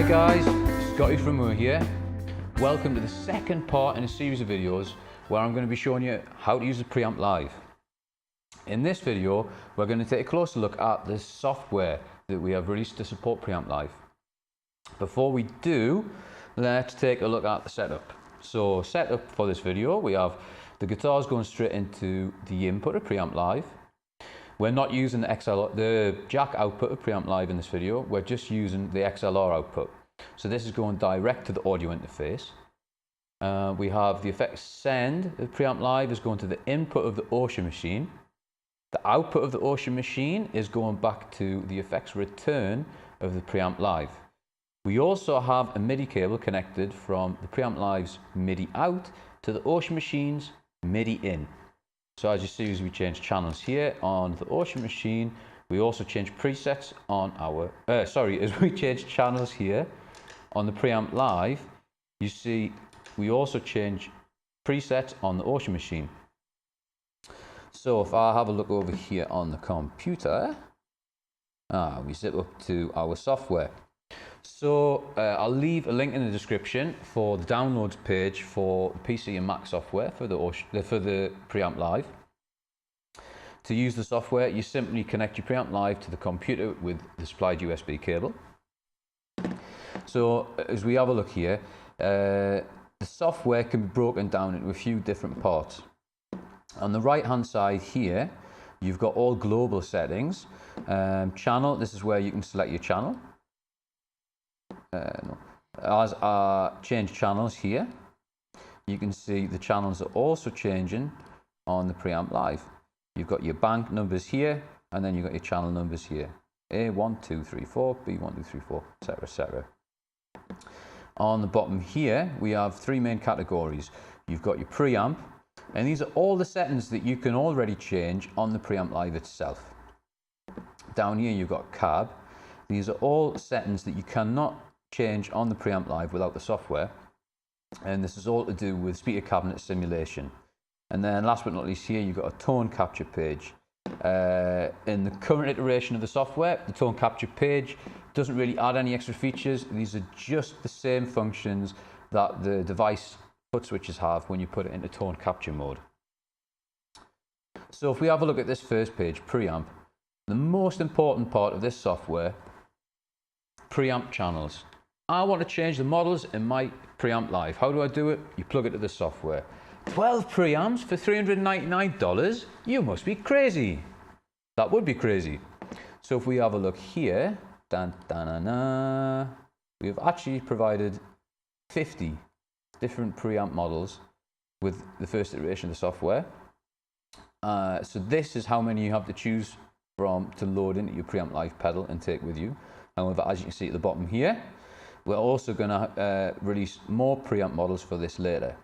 Hi guys, Scotty from MOOER here. Welcome to the second part in a series of videos where I'm going to be showing you how to use the Preamp Live. In this video, we're going to take a closer look at the software that we have released to support Preamp Live. Before we do, let's take a look at the setup. So setup for this video, we have the guitars going straight into the input of Preamp Live. We're not using the jack output of Preamp Live in this video, we're just using the XLR output. So this is going direct to the audio interface. We have the effects send of Preamp Live is going to the input of the Ocean machine. The output of the Ocean machine is going back to the effects return of the Preamp Live. We also have a MIDI cable connected from the Preamp Live's MIDI out to the Ocean machine's MIDI in. So as you see, as we change channels here on the Ocean machine, we also change presets on our, as we change channels here on the Preamp Live, you see we also change presets on the Ocean machine. So if I have a look over here on the computer, we zip up to our software. So I'll leave a link in the description for the downloads page for the PC and Mac software for the Preamp Live. To use the software, you simply connect your Preamp Live to the computer with the supplied USB cable. So as we have a look here, the software can be broken down into a few different parts. On the right hand side here, you've got all global settings. Channel, this is where you can select your channel. As change channels here, you can see the channels are also changing on the Preamp Live. You've got your bank numbers here, and then you've got your channel numbers here. A1, 2, 3, 4, B1, 2, 3, 4, etc., etc. On the bottom here, we have three main categories. You've got your preamp, and these are all the settings that you can already change on the Preamp Live itself. Down here, you've got cab. These are all settings that you cannot change on the Preamp Live without the software, and this is all to do with speaker cabinet simulation. And then last but not least here, you've got a tone capture page. In the current iteration of the software, the tone capture page doesn't really add any extra features. These are just the same functions that the device foot switches have when you put it into tone capture mode. So if we have a look at this first page, preamp, the most important part of this software, preamp channels. I want to change the models in my Preamp Live. How do I do it? You plug it to the software. 12 preamps for $399? You must be crazy. That would be crazy. So if we have a look here, we have actually provided 50 different preamp models with the first iteration of the software. So this is how many you have to choose from to load into your Preamp Live pedal and take with you. However, as you can see at the bottom here, we're also going to release more preamp models for this later.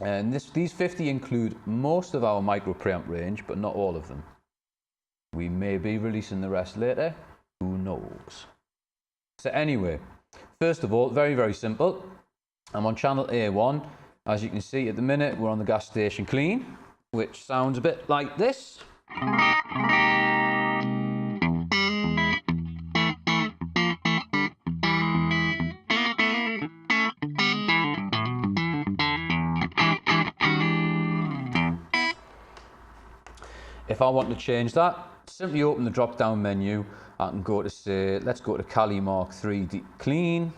And these 50 include most of our micro preamp range, but not all of them. We may be releasing the rest later, who knows. So anyway, first of all, very, very simple. I'm on channel A1. As you can see at the minute, we're on the gas station clean, which sounds a bit like this. If I want to change that, simply open the drop down menu. I can go to say, let's go to Kali Mark 3 Deep Clean.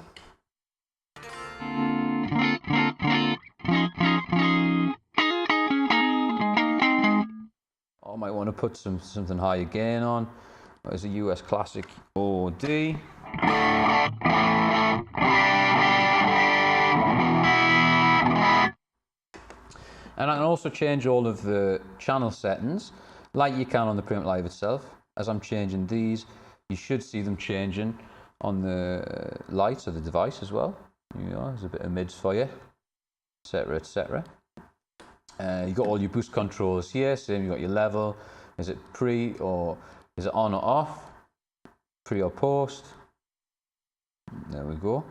I might want to put something higher gain on. There's a US Classic OD. And I can also change all of the channel settings like you can on the Preamp Live itself. As I'm changing these, you should see them changing on the lights of the device as well. You know, there's a bit of mids for you, etc., etc. You've got all your boost controls here. Same, you've got your level. Is it pre or is it on or off? Pre or post? There we go.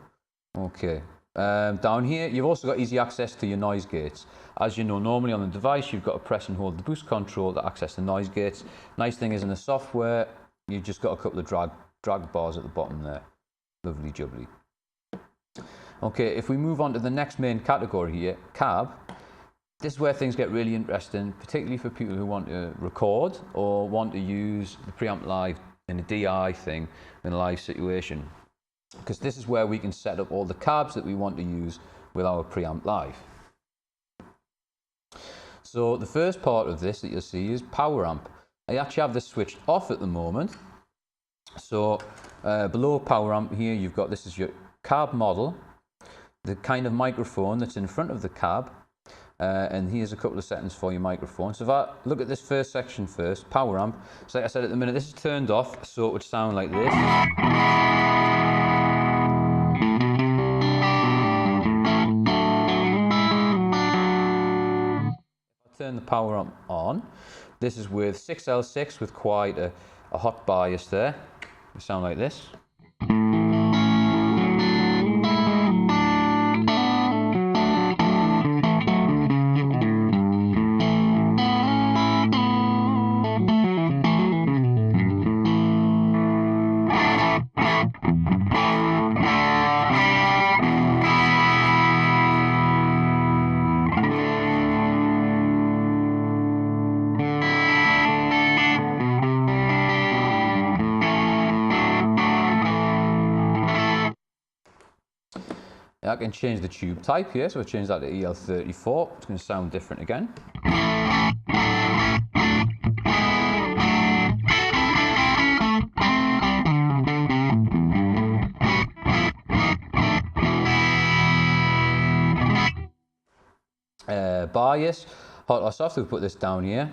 Okay. Down here, you've also got easy access to your noise gates. As you know, normally on the device, you've got to press and hold the boost control to access the noise gates. Nice thing is in the software, you've just got a couple of drag bars at the bottom there. Lovely jubbly. Okay, if we move on to the next main category here, cab, this is where things get really interesting, particularly for people who want to record or want to use the Preamp Live in a DI thing in a live situation. Because this is where we can set up all the cabs that we want to use with our Preamp Live. So the first part of this that you'll see is power amp. I actually have this switched off at the moment. So below power amp here, you've got, this is your cab model, the kind of microphone that's in front of the cab. And here's a couple of settings for your microphone. So if I look at this first section first, power amp. So like I said at the minute, this is turned off, so it would sound like this. If I turn the power amp on, this is with 6L6 with quite a hot bias there. It sound like this. I can change the tube type here, so I change that to EL34. It's going to sound different again. Bias, hot or soft, we'll put this down here.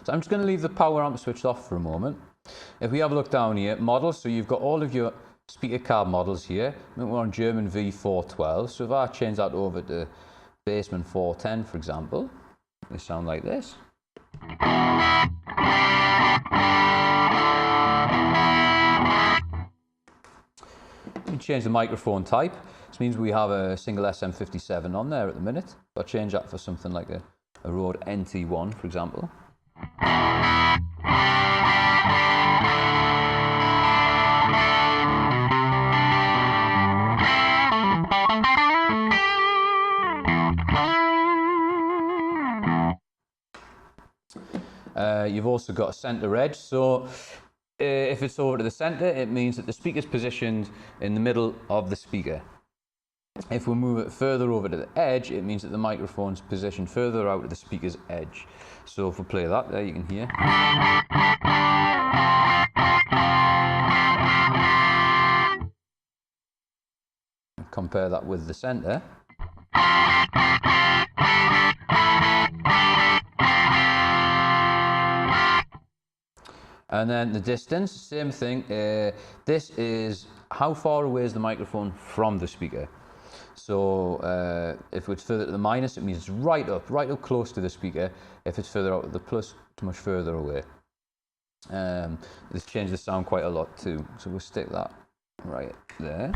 So I'm just going to leave the power amp switched off for a moment. If we have a look down here, models, so you've got all of your speaker cab models here. We're on German V412, so if I change that over to Bassman 410, for example, they sound like this. You change the microphone type. This means we have a single SM57 on there at the minute. I'll change that for something like a Rode NT1, for example. You've also got a center edge, so if it's over to the center, it means that the speaker's positioned in the middle of the speaker. If we move it further over to the edge, it means that the microphone's positioned further out of the speaker's edge. So if we play that, there you can hear. Compare that with the center. And then the distance, same thing. This is how far away is the microphone from the speaker. So if it's further to the minus, it means it's right up close to the speaker. If it's further out to the plus, it's much further away. This changes the sound quite a lot too. So we'll stick that right there.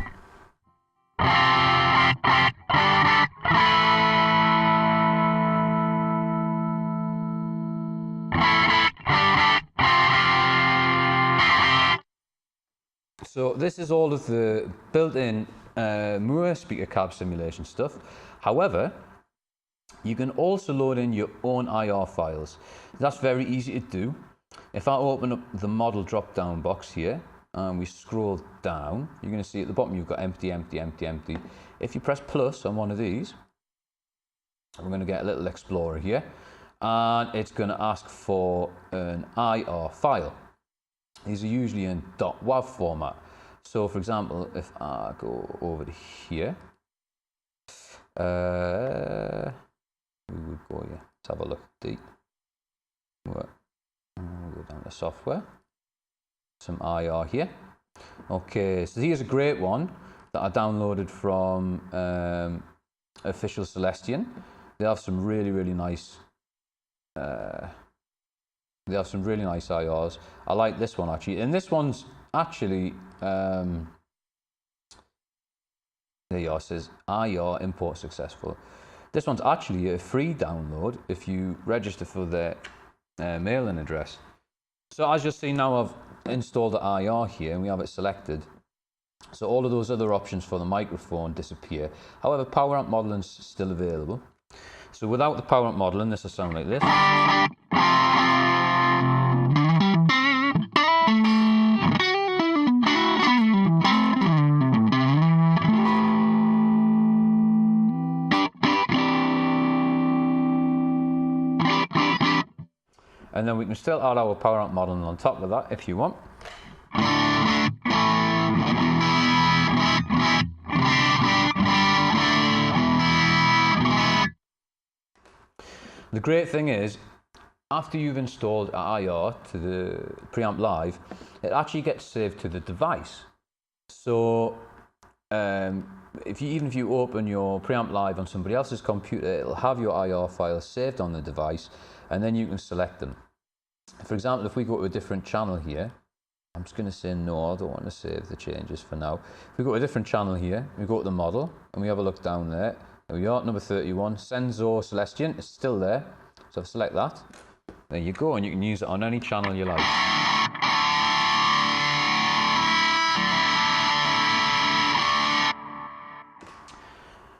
So this is all of the built-in MOOER speaker cab simulation stuff. However, you can also load in your own IR files. That's very easy to do. If I open up the model drop-down box here and we scroll down, you're going to see at the bottom you've got empty, empty, empty, empty. If you press plus on one of these, we're going to get a little explorer here, and it's going to ask for an IR file. These are usually in .wav format. So for example, if I go over to here, we would go here. Let's have a look at the we'll go down to software, some IR here. Okay, so here's a great one that I downloaded from Official Celestian. They have some really nice IRs. I like this one actually, and this one's actually there you are, it says IR import successful. This one's actually a free download if you register for their mailing address. So as you'll see now, I've installed the IR here and we have it selected. So all of those other options for the microphone disappear. However, PowerAmp modeling is still available. So without the PowerAmp modeling, this will sound like this. And then we can still add our PowerAmp modeling on top of that if you want. The great thing is, after you've installed IR to the Preamp Live, it actually gets saved to the device. So even if you open your Preamp Live on somebody else's computer, it'll have your IR files saved on the device, and then you can select them. For example, if we go to a different channel here, I'm just going to say no, I don't want to save the changes for now. If we go to a different channel here, we go to the model, and we have a look down there. There we are, number 31, Senzo Celestian, it's still there. So select that. There you go, and you can use it on any channel you like.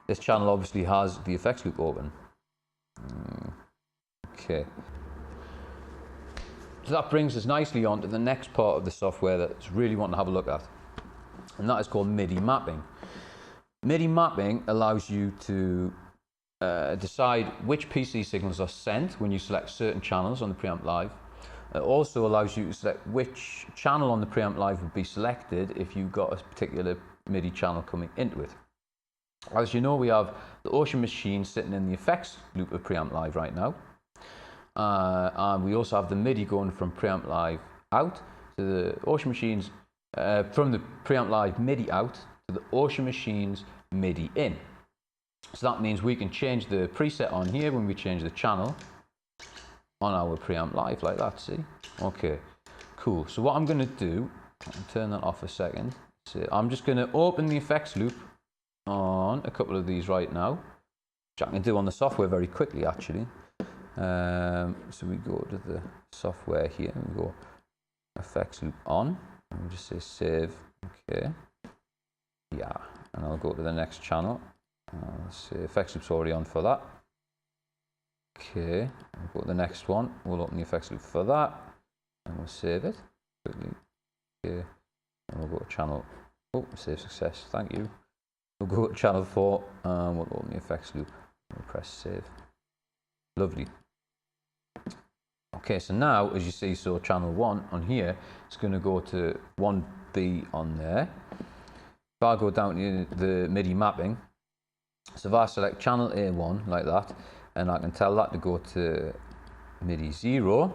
This channel obviously has the effects loop open. Okay. So that brings us nicely on to the next part of the software that's really wanting to have a look at. And that is called MIDI mapping. MIDI mapping allows you to decide which PC signals are sent when you select certain channels on the Preamp Live. It also allows you to select which channel on the Preamp Live would be selected if you've got a particular MIDI channel coming into it. As you know, we have the Ocean Machine sitting in the effects loop of Preamp Live right now. And we also have the MIDI going from Preamp Live out to the Ocean Machines, from the Preamp Live MIDI out to the Ocean Machines MIDI in. So that means we can change the preset on here when we change the channel on our Preamp Live like that, see? Okay, cool. So what I'm going to do, I'll turn that off a second. So I'm just going to open the effects loop on a couple of these right now, which I can do on the software very quickly actually. So we go to the software here and we go effects loop on, and we just say save. Okay, yeah, and I'll go to the next channel. Say effects loop's already on for that. Okay, I'll go to the next one. We'll open the effects loop for that, and we'll save it quickly. Okay, and we'll go to channel. Oh, save success. Thank you. We'll go to channel 4, and we'll open the effects loop. We'll press save. Lovely. Okay, so now, as you see, so channel 1 on here, it's going to go to 1B on there. If I go down to the MIDI mapping, so if I select channel A1 like that, and I can tell that to go to MIDI 0.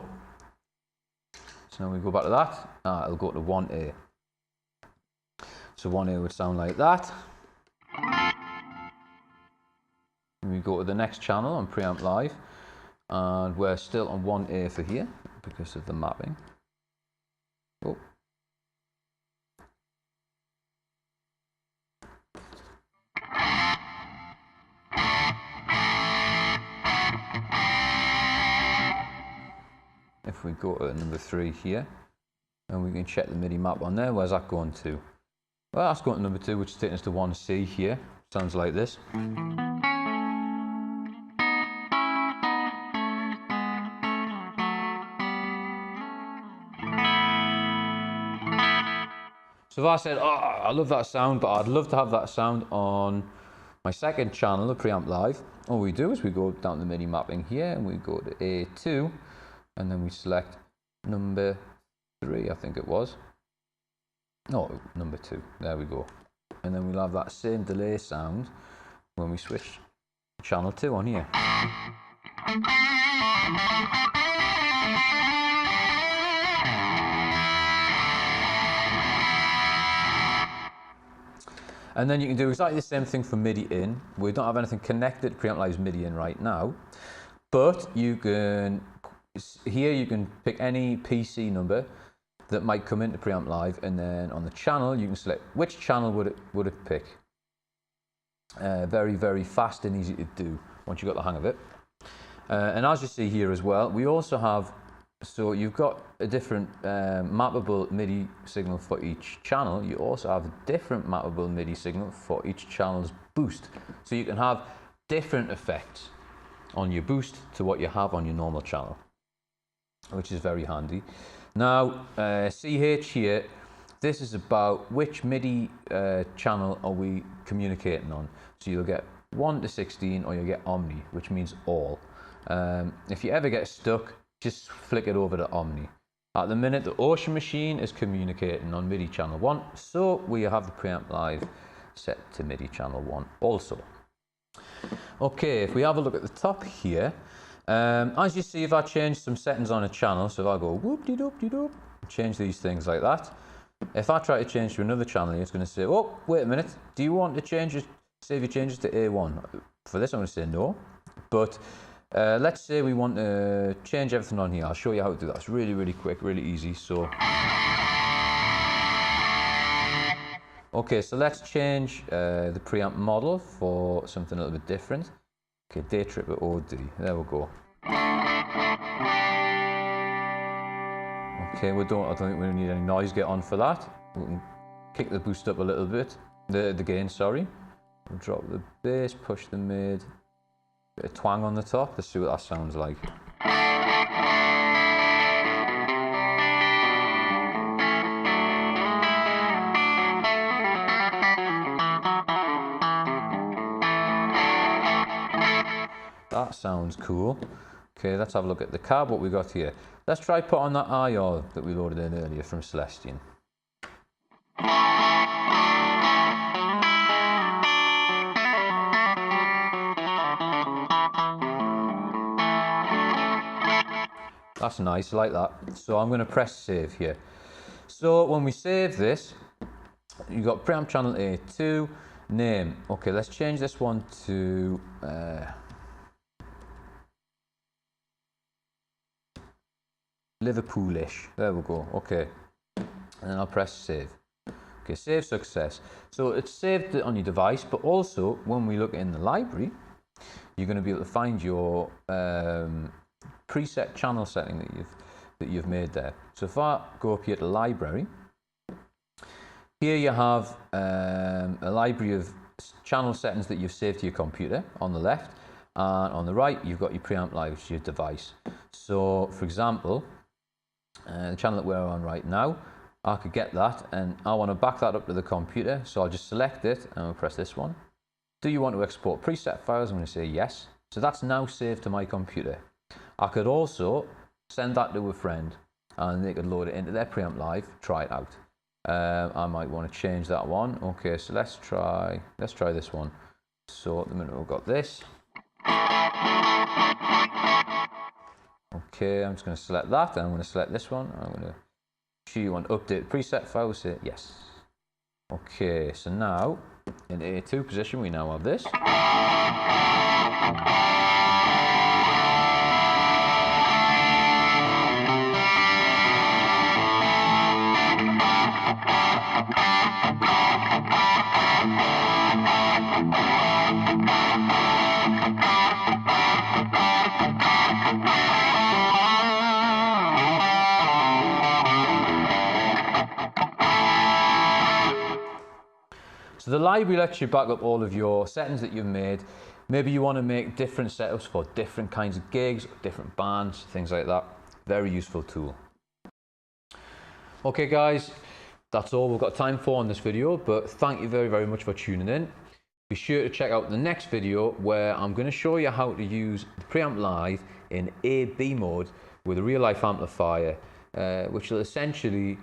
So now we go back to that, it'll go to 1A. So 1A would sound like that. And we go to the next channel on Preamp Live, and we're still on 1A for here because of the mapping. Oh. If we go to number 3 here, and we can check the MIDI map on there, where's that going to? Well, that's going to number 2, which is taking us to 1C here. Sounds like this. So if I said, oh, I love that sound, but I'd love to have that sound on my second channel, the Preamp Live, all we do is we go down the MIDI mapping here, and we go to A2, and then we select number 3, I think it was. No, number 2, there we go. And then we'll have that same delay sound when we switch to channel 2 on here. And then you can do exactly the same thing for MIDI in. We don't have anything connected to Preamp Live's MIDI in right now, but you can, here you can pick any PC number that might come into Preamp Live, and then on the channel you can select which channel would it pick. Very, very fast and easy to do once you've got the hang of it. And as you see here as well, we also have, so you've got a different mappable MIDI signal for each channel. You also have a different mappable MIDI signal for each channel's boost. So you can have different effects on your boost to what you have on your normal channel, which is very handy. Now, CH here, this is about which MIDI channel are we communicating on. So you'll get 1 to 16 or you'll get Omni, which means all. If you ever get stuck, just flick it over to Omni. At the minute, the Ocean Machine is communicating on MIDI channel 1, so we have the Preamp Live set to MIDI channel 1 also. Okay, if we have a look at the top here, as you see, if I change some settings on a channel, so if I go whoop-de-doop-de-doop, change these things like that. If I try to change to another channel, it's going to say, oh, wait a minute, do you want to change it, say if you change it to A1? For this, I'm going to say no, but let's say we want to change everything on here. I'll show you how to do that. It's really, really quick, really easy. So, okay, so let's change the preamp model for something a little bit different. Okay, day tripper OD. There we go. Okay, I don't think we need any noise gate on for that. We can kick the boost up a little bit. The gain, sorry. We'll drop the bass, push the mid. Bit of twang on the top, let's see what that sounds like. That sounds cool. Okay, let's have a look at the cab, what we got here. Let's try put on that IR that we loaded in earlier from Celestian. That's nice, I like that. So I'm going to press save here. So when we save this, you've got preamp channel A2, name. Okay, let's change this one to Liverpoolish. There we go. Okay, and then I'll press save. Okay, save success. So it's saved on your device, but also when we look in the library, you're going to be able to find your preset channel setting that you've made there. So if I go up here to library, here you have a library of channel settings that you've saved to your computer on the left, and on the right you've got your Preamp Live, which is your device. So for example, the channel that we're on right now, I could get that and I want to back that up to the computer, so I'll just select it and I'll press this one. Do you want to export preset files? I'm going to say yes. So that's now saved to my computer. I could also send that to a friend and they could load it into their Preamp Live, try it out. I might want to change that one. Okay, so let's try this one. So at the minute we've got this. Okay, I'm just going to select that and I'm going to select this one. I'm going to choose you want to update preset file, say yes. Okay, so now in A2 position we now have this. So the library lets you back up all of your settings that you've made. Maybe you want to make different setups for different kinds of gigs, different bands, things like that. Very useful tool. Okay guys, that's all we've got time for on this video, but thank you very, very much for tuning in. Be sure to check out the next video where I'm going to show you how to use the Preamp Live in A/B mode with a real life amplifier, which will essentially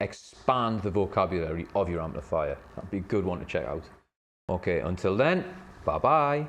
expand the vocabulary of your amplifier. That'd be a good one to check out. Okay, until then, bye bye.